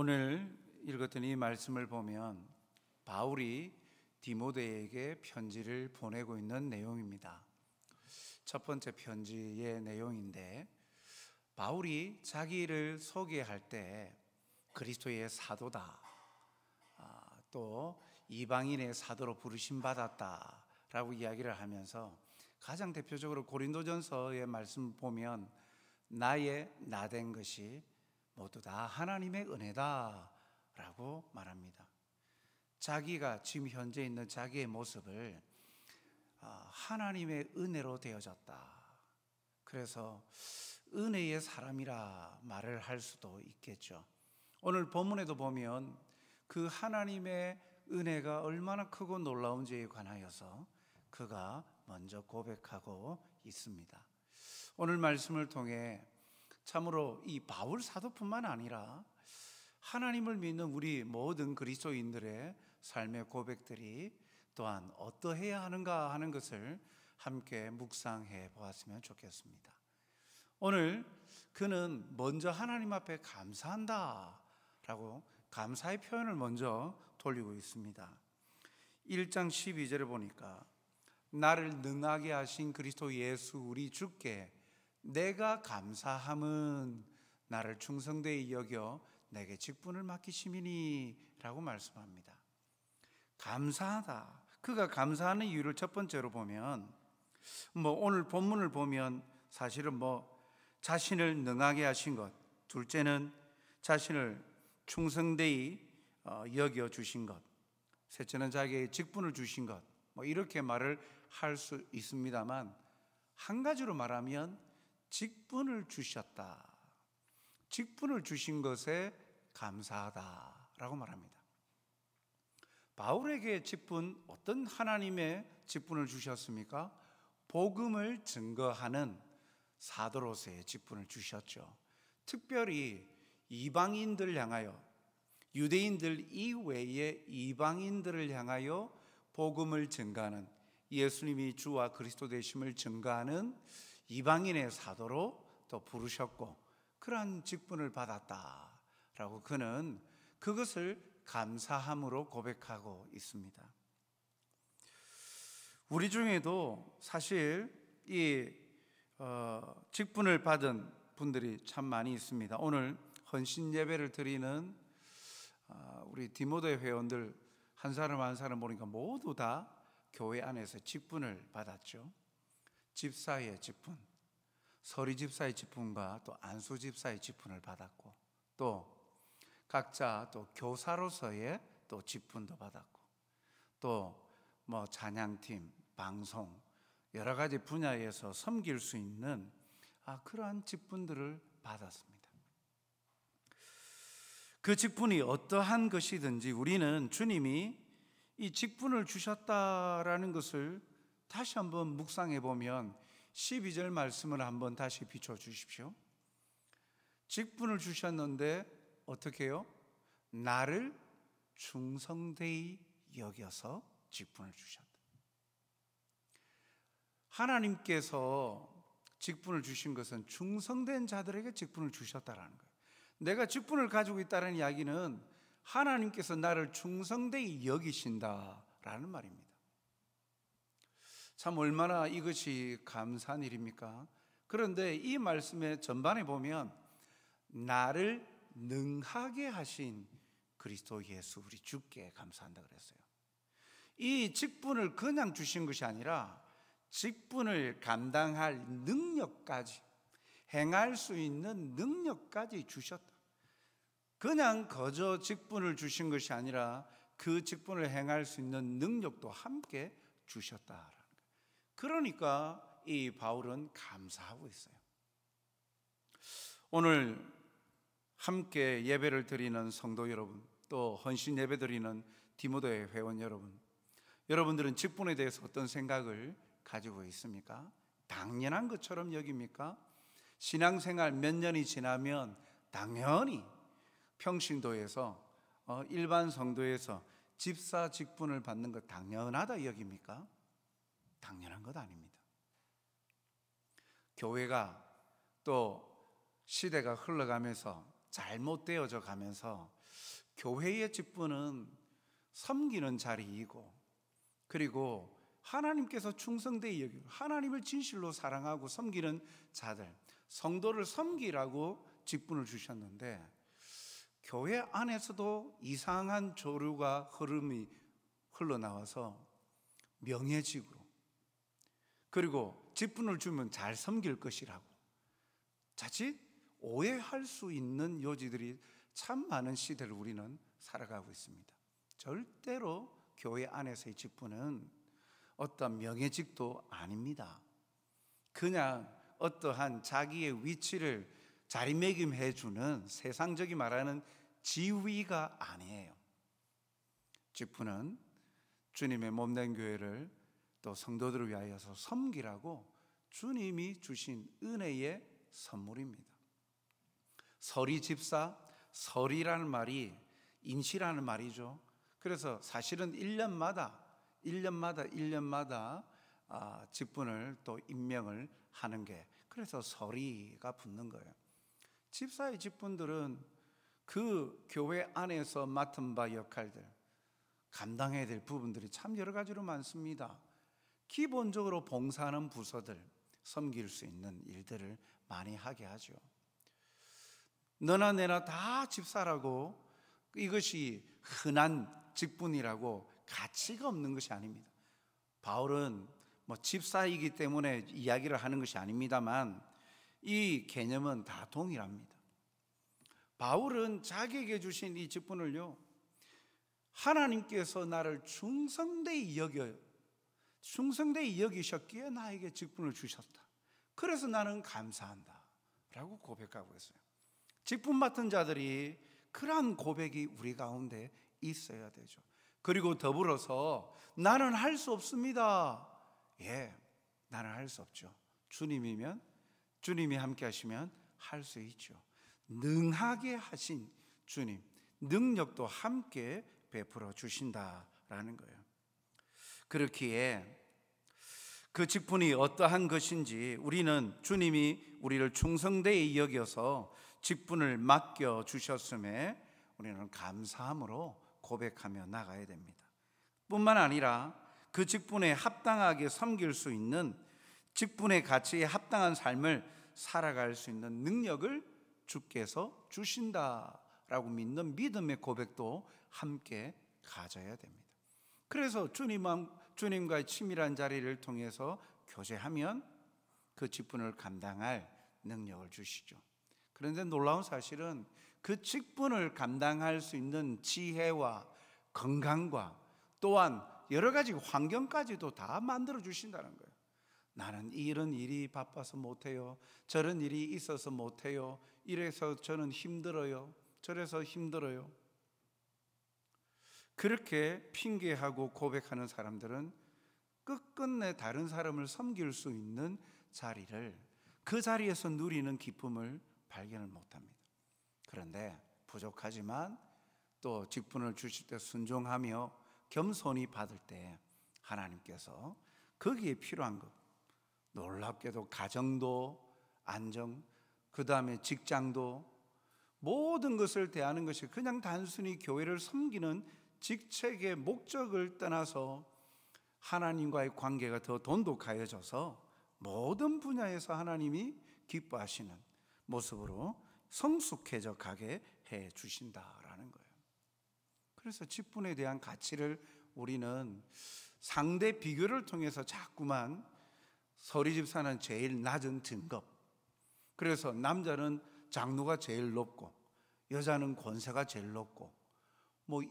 오늘 읽었던 이 말씀을 보면 바울이 디모데에게 편지를 보내고 있는 내용입니다. 첫 번째 편지의 내용인데, 바울이 자기를 소개할 때 그리스도의 사도다, 또 이방인의 사도로 부르심 받았다 라고 이야기를 하면서 가장 대표적으로 고린도전서의 말씀을 보면 나의 나된 것이 모두 다 하나님의 은혜다 라고 말합니다. 자기가 지금 현재 있는 자기의 모습을 하나님의 은혜로 되어졌다, 그래서 은혜의 사람이라 말을 할 수도 있겠죠. 오늘 본문에도 보면 그 하나님의 은혜가 얼마나 크고 놀라운지에 관하여서 그가 먼저 고백하고 있습니다. 오늘 말씀을 통해 참으로 이 바울 사도뿐만 아니라 하나님을 믿는 우리 모든 그리스도인들의 삶의 고백들이 또한 어떠해야 하는가 하는 것을 함께 묵상해 보았으면 좋겠습니다. 오늘 그는 먼저 하나님 앞에 감사한다 라고 감사의 표현을 먼저 돌리고 있습니다. 1장 12절에 보니까 나를 능하게 하신 그리스도 예수 우리 주께 내가 감사함은 나를 충성되이 여겨 내게 직분을 맡기심이니 라고 말씀합니다. 감사하다, 그가 감사하는 이유를 첫 번째로 보면 오늘 본문을 보면 사실은 자신을 능하게 하신 것, 둘째는 자신을 충성되이 여겨 주신 것, 셋째는 자기의 직분을 주신 것, 이렇게 말을 할 수 있습니다만 한 가지로 말하면 직분을 주셨다, 직분을 주신 것에 감사하다라고 말합니다. 바울에게 직분, 어떤 하나님의 직분을 주셨습니까? 복음을 증거하는 사도로서의 직분을 주셨죠. 특별히 이방인들 향하여, 유대인들 이외의 이방인들을 향하여 복음을 증거하는, 예수님이 주와 그리스도 되심을 증거하는 이방인의 사도로 또 부르셨고, 그러한 직분을 받았다라고 그는 그것을 감사함으로 고백하고 있습니다. 우리 중에도 사실 이 직분을 받은 분들이 참 많이 있습니다. 오늘 헌신 예배를 드리는 우리 디모데 회원들 한 사람 한 사람 보니까 모두 다 교회 안에서 직분을 받았죠. 집사의 직분, 서리 집사의 직분과 또 안수 집사의 직분을 받았고, 또 각자 또 교사로서의 또 직분도 받았고, 또 찬양팀, 방송, 여러 가지 분야에서 섬길 수 있는 그러한 직분들을 받았습니다. 그 직분이 어떠한 것이든지 우리는 주님이 이 직분을 주셨다라는 것을 다시 한번 묵상해 보면 12절 말씀을 한번 다시 비춰 주십시오. 직분을 주셨는데 어떻게 해요? 나를 충성되이 여겨서 직분을 주셨다. 하나님께서 직분을 주신 것은 충성된 자들에게 직분을 주셨다라는 거예요. 내가 직분을 가지고 있다는 이야기는 하나님께서 나를 충성되이 여기신다라는 말입니다. 참 얼마나 이것이 감사한 일입니까? 그런데 이 말씀의 전반에 보면 나를 능하게 하신 그리스도 예수 우리 주께 감사한다 그랬어요. 이 직분을 그냥 주신 것이 아니라 직분을 감당할 능력까지, 행할 수 있는 능력까지 주셨다. 그냥 거저 직분을 주신 것이 아니라 그 직분을 행할 수 있는 능력도 함께 주셨다라는 거예요. 그러니까 이 바울은 감사하고 있어요. 오늘 함께 예배를 드리는 성도 여러분, 또 헌신 예배 드리는 디모데 회원 여러분, 여러분들은 직분에 대해서 어떤 생각을 가지고 있습니까? 당연한 것처럼 여깁니까? 신앙생활 몇 년이 지나면 당연히 평신도에서 일반 성도에서 집사 직분을 받는 것 당연하다 여깁니까? 당연한 것 아닙니다. 교회가 또 시대가 흘러가면서 잘못되어져 가면서 교회의 직분은 섬기는 자리이고, 그리고 하나님께서 충성되이 여기고 하나님을 진실로 사랑하고 섬기는 자들, 성도를 섬기라고 직분을 주셨는데, 교회 안에서도 이상한 조류가 흐름이 흘러나와서 명예직으로, 그리고 직분을 주면 잘 섬길 것이라고 자칫 오해할 수 있는 요지들이 참 많은 시대를 우리는 살아가고 있습니다. 절대로 교회 안에서의 직분은 어떤 명예직도 아닙니다. 그냥 어떠한 자기의 위치를 자리매김해 주는 세상적이 말하는 지위가 아니에요. 직분은 주님의 몸된 교회를 또 성도들을 위하여서 섬기라고 주님이 주신 은혜의 선물입니다. 서리 집사, 설이라는 말이 인시라는 말이죠. 그래서 사실은 1년마다 직분을 또 임명을 하는 게, 그래서 서리가 붙는 거예요. 집사의 직분들은 그 교회 안에서 맡은 바 역할들, 감당해야 될 부분들이 참 여러 가지로 많습니다. 기본적으로 봉사하는 부서들, 섬길 수 있는 일들을 많이 하게 하죠. 너나 내나 다 집사라고 이것이 흔한 직분이라고 가치가 없는 것이 아닙니다. 바울은 집사이기 때문에 이야기를 하는 것이 아닙니다만 이 개념은 다 동일합니다. 바울은 자기에게 주신 이 직분을요, 하나님께서 나를 충성되이 여기셨기에 나에게 직분을 주셨다. 그래서 나는 감사한다 라고 고백하고 있어요. 직분 맡은 자들이 그러한 고백이 우리 가운데 있어야 되죠. 그리고 더불어서 나는 할 수 없습니다. 나는 할 수 없죠. 주님이 함께 하시면 할 수 있죠. 능하게 하신 주님, 능력도 함께 베풀어 주신다라는 거예요. 그렇기에 그 직분이 어떠한 것인지 우리는 주님이 우리를 충성되이 여겨서 직분을 맡겨 주셨음에 우리는 감사함으로 고백하며 나가야 됩니다. 뿐만 아니라 그 직분에 합당하게 섬길 수 있는, 직분의 가치에 합당한 삶을 살아갈 수 있는 능력을 주께서 주신다라고 믿는 믿음의 고백도 함께 가져야 됩니다. 그래서 주님과의 친밀한 자리를 통해서 교제하면 그 직분을 감당할 능력을 주시죠. 그런데 놀라운 사실은 그 직분을 감당할 수 있는 지혜와 건강과 또한 여러 가지 환경까지도 다 만들어 주신다는 거예요. 나는 이런 일이 바빠서 못해요. 저런 일이 있어서 못해요. 이래서 저는 힘들어요. 저래서 힘들어요. 그렇게 핑계하고 고백하는 사람들은 끝끝내 다른 사람을 섬길 수 있는 자리를, 그 자리에서 누리는 기쁨을 발견을 못합니다. 그런데 부족하지만 또 직분을 주실 때 순종하며 겸손히 받을 때 하나님께서 거기에 필요한 것, 놀랍게도 가정도 안정, 그 다음에 직장도, 모든 것을 대하는 것이 그냥 단순히 교회를 섬기는 직책의 목적을 떠나서 하나님과의 관계가 더 돈독해져서 모든 분야에서 하나님이 기뻐하시는 모습으로 성숙해져 가게 해 주신다라는 거예요. 그래서 직분에 대한 가치를 우리는 상대 비교를 통해서 자꾸만 서리 집사는 제일 낮은 등급, 그래서 남자는 장로가 제일 높고 여자는 권세가 제일 높고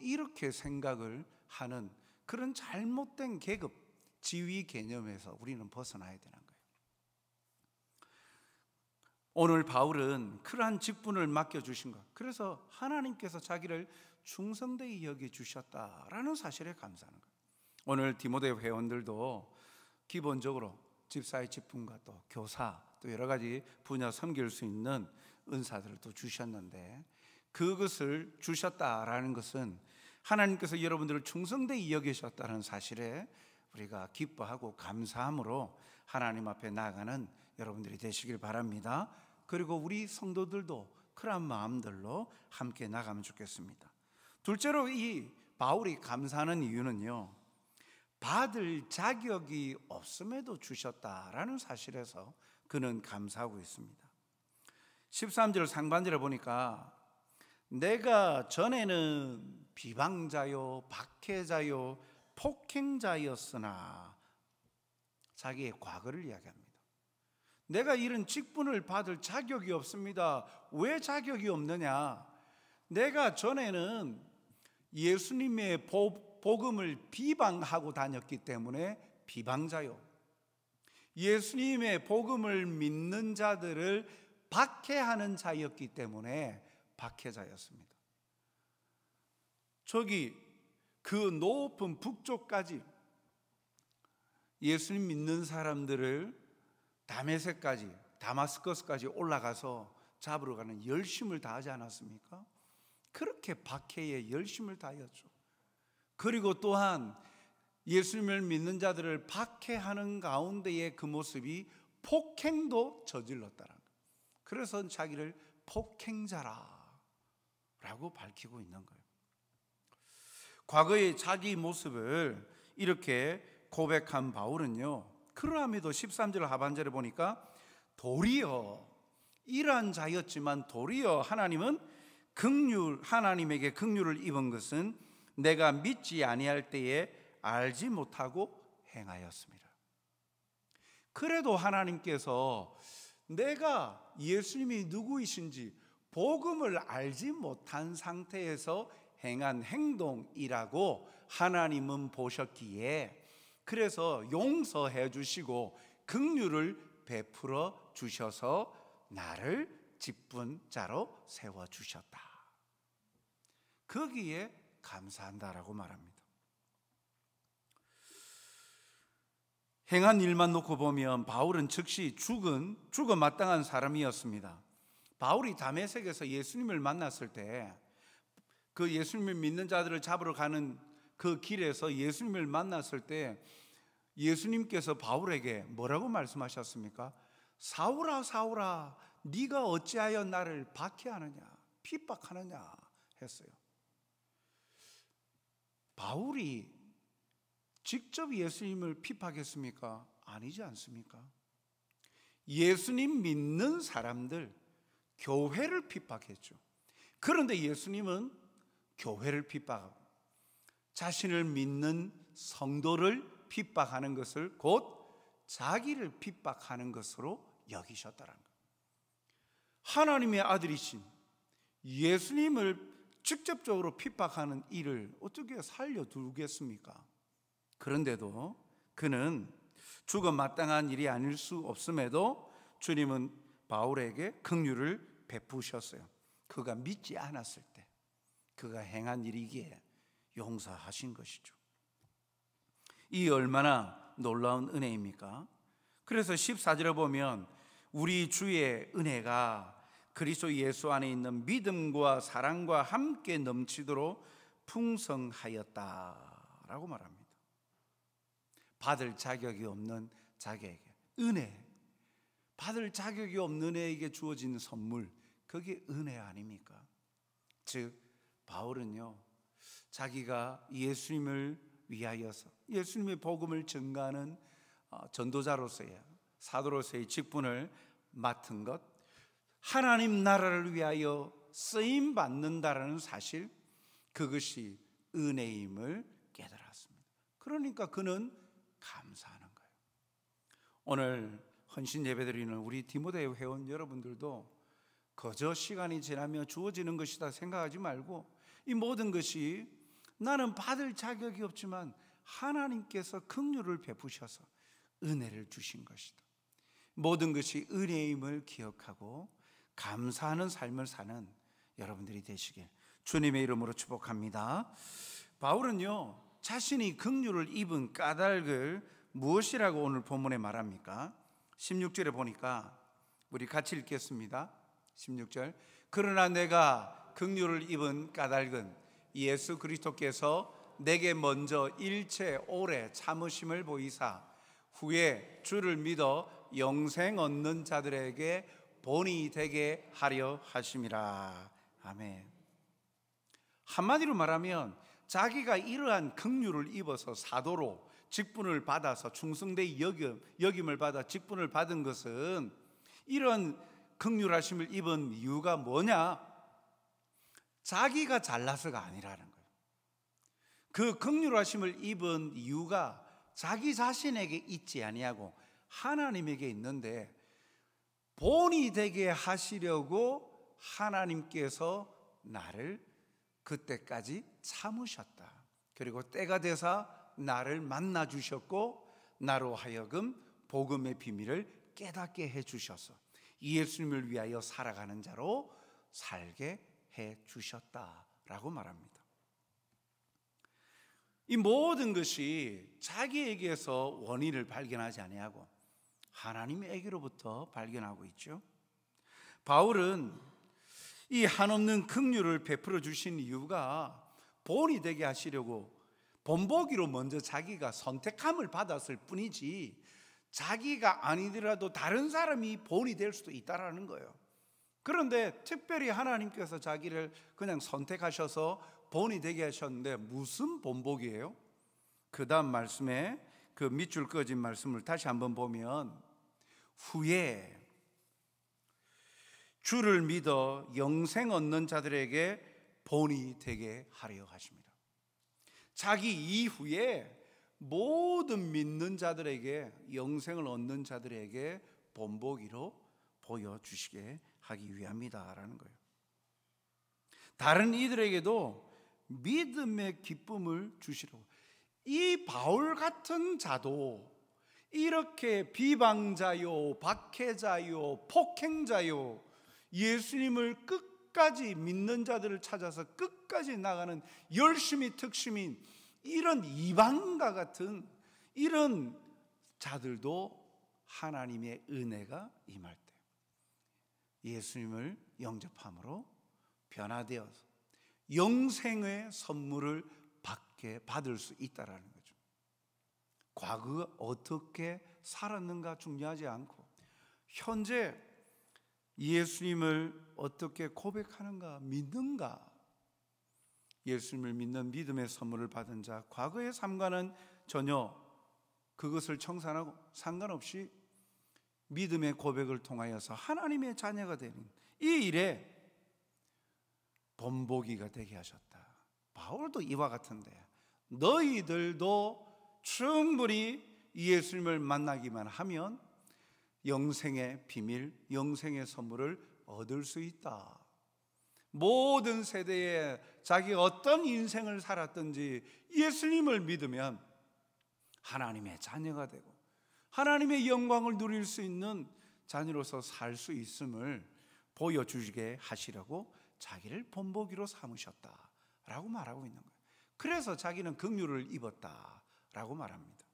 이렇게 생각을 하는 그런 잘못된 계급, 지위 개념에서 우리는 벗어나야 되는 거예요. 오늘 바울은 그러한 직분을 맡겨주신 것, 그래서 하나님께서 자기를 충성되이 여겨주셨다라는 사실에 감사하는 거예요. 오늘 디모데 회원들도 기본적으로 집사의 직분과 또 교사, 또 여러 가지 분야 섬길 수 있는 은사들을 또 주셨는데, 그것을 주셨다라는 것은 하나님께서 여러분들을 충성되이 여기셨다는 사실에 우리가 기뻐하고 감사함으로 하나님 앞에 나아가는 여러분들이 되시길 바랍니다. 그리고 우리 성도들도 그런 마음들로 함께 나가면 좋겠습니다. 둘째로 이 바울이 감사하는 이유는요, 받을 자격이 없음에도 주셨다라는 사실에서 그는 감사하고 있습니다. 13절 상반절에 보니까 내가 전에는 비방자요 박해자요 폭행자였으나, 자기의 과거를 이야기합니다. 내가 이런 직분을 받을 자격이 없습니다. 왜 자격이 없느냐? 내가 전에는 예수님의 복음을 비방하고 다녔기 때문에 비방자요, 예수님의 복음을 믿는 자들을 박해하는 자였기 때문에 박해자였습니다. 저기 그 높은 북쪽까지 예수님 믿는 사람들을 다메섹까지, 다마스커스까지 올라가서 잡으러 가는 열심을 다하지 않았습니까? 그렇게 박해에 열심을 다했죠. 그리고 또한 예수님을 믿는 자들을 박해하는 가운데의 그 모습이 폭행도 저질렀다는 거예요. 그래서 자기를 폭행자라고 밝히고 있는 거예요. 과거의 자기 모습을 이렇게 고백한 바울은요, 그러함에도 13절 하반절에 보니까 도리어 이러한 자였지만 도리어 하나님에게 긍휼을 입은 것은 내가 믿지 아니할 때에 알지 못하고 행하였습니다. 그래도 하나님께서 내가 예수님이 누구이신지 복음을 알지 못한 상태에서 행한 행동이라고 하나님은 보셨기에, 그래서 용서해 주시고 긍휼을 베풀어 주셔서 나를 직분자로 세워 주셨다. 거기에 감사한다라고 말합니다. 행한 일만 놓고 보면 바울은 즉시 죽어 마땅한 사람이었습니다. 바울이 다메섹에서 예수님을 만났을 때, 그 예수님을 믿는 자들을 잡으러 가는 그 길에서 예수님을 만났을 때 예수님께서 바울에게 뭐라고 말씀하셨습니까? 사울아 사울아, 네가 어찌하여 나를 박해하느냐, 핍박하느냐 했어요. 바울이 직접 예수님을 핍박했습니까? 아니지 않습니까? 예수님 믿는 사람들, 교회를 핍박했죠. 그런데 예수님은 교회를 핍박하고 자신을 믿는 성도를 핍박하는 것을 곧 자기를 핍박하는 것으로 여기셨다는 거예요. 하나님의 아들이신 예수님을 직접적으로 핍박하는 일을 어떻게 살려두겠습니까? 그런데도 그는 죽어 마땅한 일이 아닐 수 없음에도 주님은 바울에게 긍휼을 베푸셨어요. 그가 믿지 않았을 때 그가 행한 일이기에 용서하신 것이죠. 이 얼마나 놀라운 은혜입니까? 그래서 14절에 보면 우리 주의 은혜가 그리스도 예수 안에 있는 믿음과 사랑과 함께 넘치도록 풍성하였다라고 말합니다. 받을 자격이 없는 자에게 은혜, 받을 자격이 없는 애에게 주어진 선물, 그게 은혜 아닙니까? 즉 바울은요, 자기가 예수님을 위하여서 예수님의 복음을 전가하는 전도자로서의, 사도로서의 직분을 맡은 것, 하나님 나라를 위하여 쓰임 받는다라는 사실, 그것이 은혜임을 깨달았습니다. 그러니까 그는 감사하는 거예요. 오늘 헌신 예배드리는 우리 디모데 회원 여러분들도 그저 시간이 지나며 주어지는 것이다 생각하지 말고, 이 모든 것이 나는 받을 자격이 없지만 하나님께서 긍휼을 베푸셔서 은혜를 주신 것이다, 모든 것이 은혜임을 기억하고 감사하는 삶을 사는 여러분들이 되시길 주님의 이름으로 축복합니다. 바울은요, 자신이 긍휼을 입은 까닭을 무엇이라고 오늘 본문에 말합니까? 16절에 보니까 우리 같이 읽겠습니다. 16절, 그러나 내가 긍휼을 입은 까닭은 예수 그리스도께서 내게 먼저 일체 오래 참으심을 보이사 후에 주를 믿어 영생 얻는 자들에게 본이 되게 하려 하심이라. 아멘. 한마디로 말하면 자기가 이러한 긍휼을 입어서 사도로 직분을 받아서 충성되이 여김을 받아 직분을 받은 것은, 이런 긍휼하심을 입은 이유가 뭐냐? 자기가 잘나서가 아니라는 거예요. 그 긍휼하심을 입은 이유가 자기 자신에게 있지 아니하고 하나님에게 있는데, 본이 되게 하시려고 하나님께서 나를 그때까지 참으셨다. 그리고 때가 되사 나를 만나 주셨고 나로 하여금 복음의 비밀을 깨닫게 해 주셔서 예수님을 위하여 살아가는 자로 살게 해 주셨다라고 말합니다. 이 모든 것이 자기에게서 원인을 발견하지 아니하고 하나님에게로부터 발견하고 있죠. 바울은 이 한없는 긍휼을 베풀어 주신 이유가 본이 되게 하시려고 본보기로 먼저 자기가 선택함을 받았을 뿐이지, 자기가 아니더라도 다른 사람이 본이 될 수도 있다라는 거예요. 그런데 특별히 하나님께서 자기를 그냥 선택하셔서 본이 되게 하셨는데 무슨 본보기예요? 그 다음 말씀에 그 밑줄 그어진 말씀을 다시 한번 보면, 후에 주를 믿어 영생 얻는 자들에게 본이 되게 하려 하십니다. 자기 이후에 모든 믿는 자들에게, 영생을 얻는 자들에게 본보기로 보여주시게 하기 위함이다라는 거예요. 다른 이들에게도 믿음의 기쁨을 주시려고. 이 바울 같은 자도 이렇게 비방자요, 박해자요, 폭행자요, 예수님을 끝까지 믿는 자들을 찾아서 끝까지 나가는 열심히 특심인 이런 이방과 같은 이런 자들도 하나님의 은혜가 임할 때 예수님을 영접함으로 변화되어서 영생의 선물을 받을 수 있다라는 거죠. 과거가 어떻게 살았는가 중요하지 않고 현재 예수님을 어떻게 고백하는가, 믿는가, 예수님을 믿는 믿음의 선물을 받은 자, 과거의 삶과는 전혀 그것을 청산하고 상관없이 믿음의 고백을 통하여서 하나님의 자녀가 되는 이 일에 본보기가 되게 하셨다. 바울도 이와 같은데 너희들도 충분히 예수님을 만나기만 하면 영생의 비밀, 영생의 선물을 얻을 수 있다. 모든 세대에 자기가 어떤 인생을 살았든지 예수님을 믿으면 하나님의 자녀가 되고 하나님의 영광을 누릴 수 있는 자녀로서 살 수 있음을 보여주게 하시려고 자기를 본보기로 삼으셨다라고 말하고 있는 거예요. 그래서 자기는 긍휼을 입었다라고 말합니다.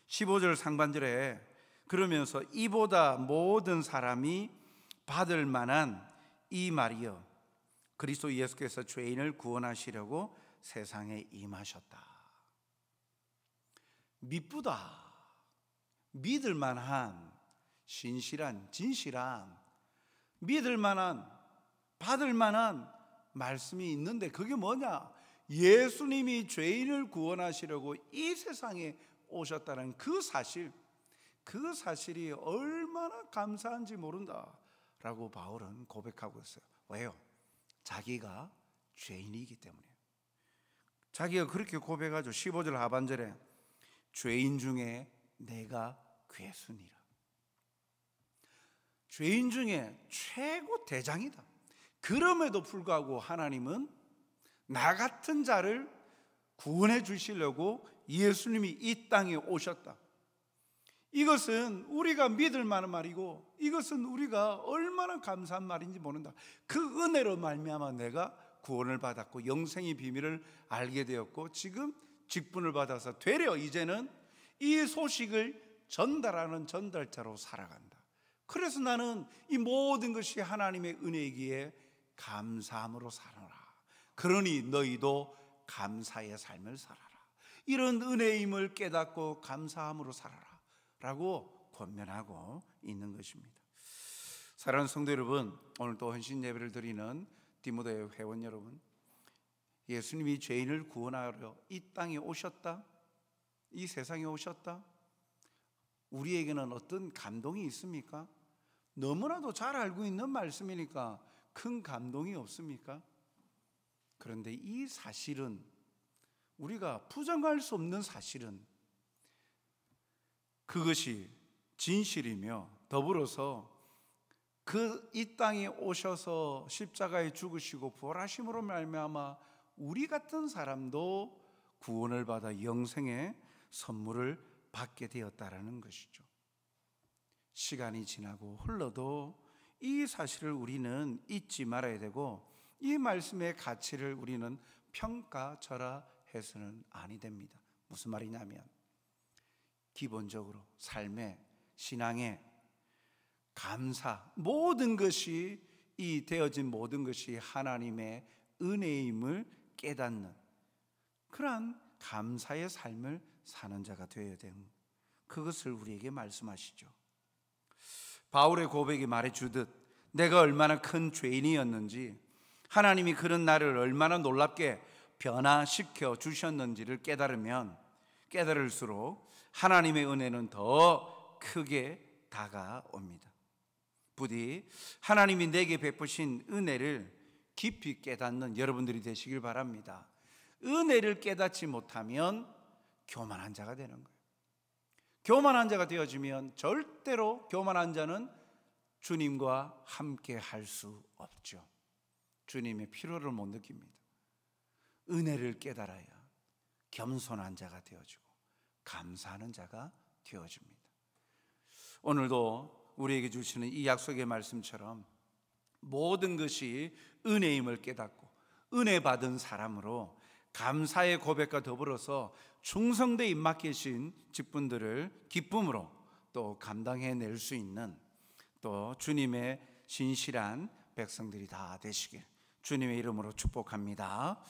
15절 상반절에 그러면서 이보다 모든 사람이 받을 만한 이 말이여 그리스도 예수께서 죄인을 구원하시려고 세상에 임하셨다. 미쁘다, 믿을 만한, 신실한, 진실한, 믿을 만한, 받을 만한 말씀이 있는데 그게 뭐냐? 예수님이 죄인을 구원하시려고 이 세상에 오셨다는 그 사실이 얼마나 감사한지 모른다라고 바울은 고백하고 있어요. 왜요? 자기가 죄인이기 때문에. 자기가 그렇게 고백하죠. 15절 하반절에 죄인 중에 내가 괴순이라. 죄인 중에 최고 대장이다. 그럼에도 불구하고 하나님은 나 같은 자를 구원해 주시려고 예수님이 이 땅에 오셨다. 이것은 우리가 믿을 만한 말이고 이것은 우리가 얼마나 감사한 말인지 모른다. 그 은혜로 말미암아 내가 구원을 받았고 영생의 비밀을 알게 되었고 지금 직분을 받아서 되려 이제는 이 소식을 전달하는 전달자로 살아간다. 그래서 나는 이 모든 것이 하나님의 은혜이기에 감사함으로 살아라. 그러니 너희도 감사의 삶을 살아라. 이런 은혜임을 깨닫고 감사함으로 살아라 라고 권면하고 있는 것입니다. 사랑하는 성도 여러분, 오늘 또 헌신 예배를 드리는 디모데 회원 여러분, 예수님이 죄인을 구원하러 이 땅에 오셨다, 이 세상에 오셨다, 우리에게는 어떤 감동이 있습니까? 너무나도 잘 알고 있는 말씀이니까 큰 감동이 없습니까? 그런데 이 사실은, 우리가 부정할 수 없는 사실은, 그것이 진실이며 더불어서 이 땅에 오셔서 십자가에 죽으시고 부활하심으로 말미암아 우리 같은 사람도 구원을 받아 영생의 선물을 받게 되었다라는 것이죠. 시간이 지나고 흘러도 이 사실을 우리는 잊지 말아야 되고, 이 말씀의 가치를 우리는 평가절하해서는 아니 됩니다. 무슨 말이냐면, 기본적으로 삶의, 신앙의 감사, 모든 것이, 이 되어진 모든 것이 하나님의 은혜임을 깨닫는 그러한 감사의 삶을 사는 자가 되어야 되는, 그것을 우리에게 말씀하시죠. 바울의 고백이 말해주듯 내가 얼마나 큰 죄인이었는지, 하나님이 그런 나를 얼마나 놀랍게 변화시켜 주셨는지를 깨달으면 깨달을수록 하나님의 은혜는 더 크게 다가옵니다. 부디 하나님이 내게 베푸신 은혜를 깊이 깨닫는 여러분들이 되시길 바랍니다. 은혜를 깨닫지 못하면 교만한 자가 되는 거예요. 교만한 자가 되어지면 절대로 교만한 자는 주님과 함께 할 수 없죠. 주님의 필요를 못 느낍니다. 은혜를 깨달아야 겸손한 자가 되어지고 감사하는 자가 되어집니다. 오늘도 우리에게 주시는 이 약속의 말씀처럼 모든 것이 은혜임을 깨닫고 은혜 받은 사람으로 감사의 고백과 더불어서 충성되어 입막계신 직분들을 기쁨으로 또 감당해낼 수 있는, 또 주님의 신실한 백성들이 다 되시길 주님의 이름으로 축복합니다.